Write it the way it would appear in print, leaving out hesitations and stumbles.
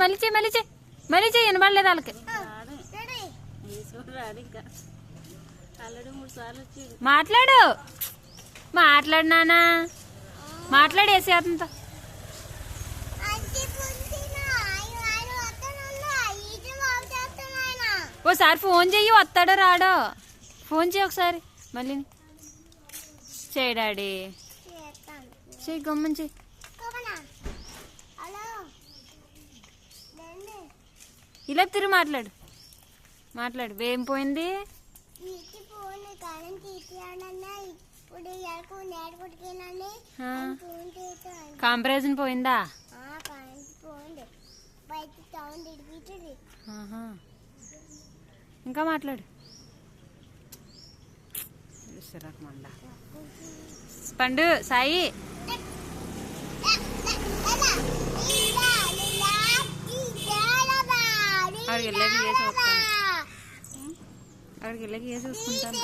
మళ్ళీ చెయ్యి మళ్ళీ చెయ్యి వినబడలేదు వాళ్ళకి. మాట్లాడు నానా మాట్లాడేసి అతనితో. ఓసారి ఫోన్ చెయ్యి వస్తాడో రాడో. ఫోన్ చెయ్యి ఒకసారి మళ్ళీ. చేయి డాడీ చెయ్యి గమ్మని చెయ్యి. ఇలా తిరిగి మాట్లాడు. ఏం పోయింది? కాంపరేషన్ పోయిందా? ఇంకా మాట్లాడు. పండు సాయి అక్కడికి వెళ్ళాక చూసుకుంటాను.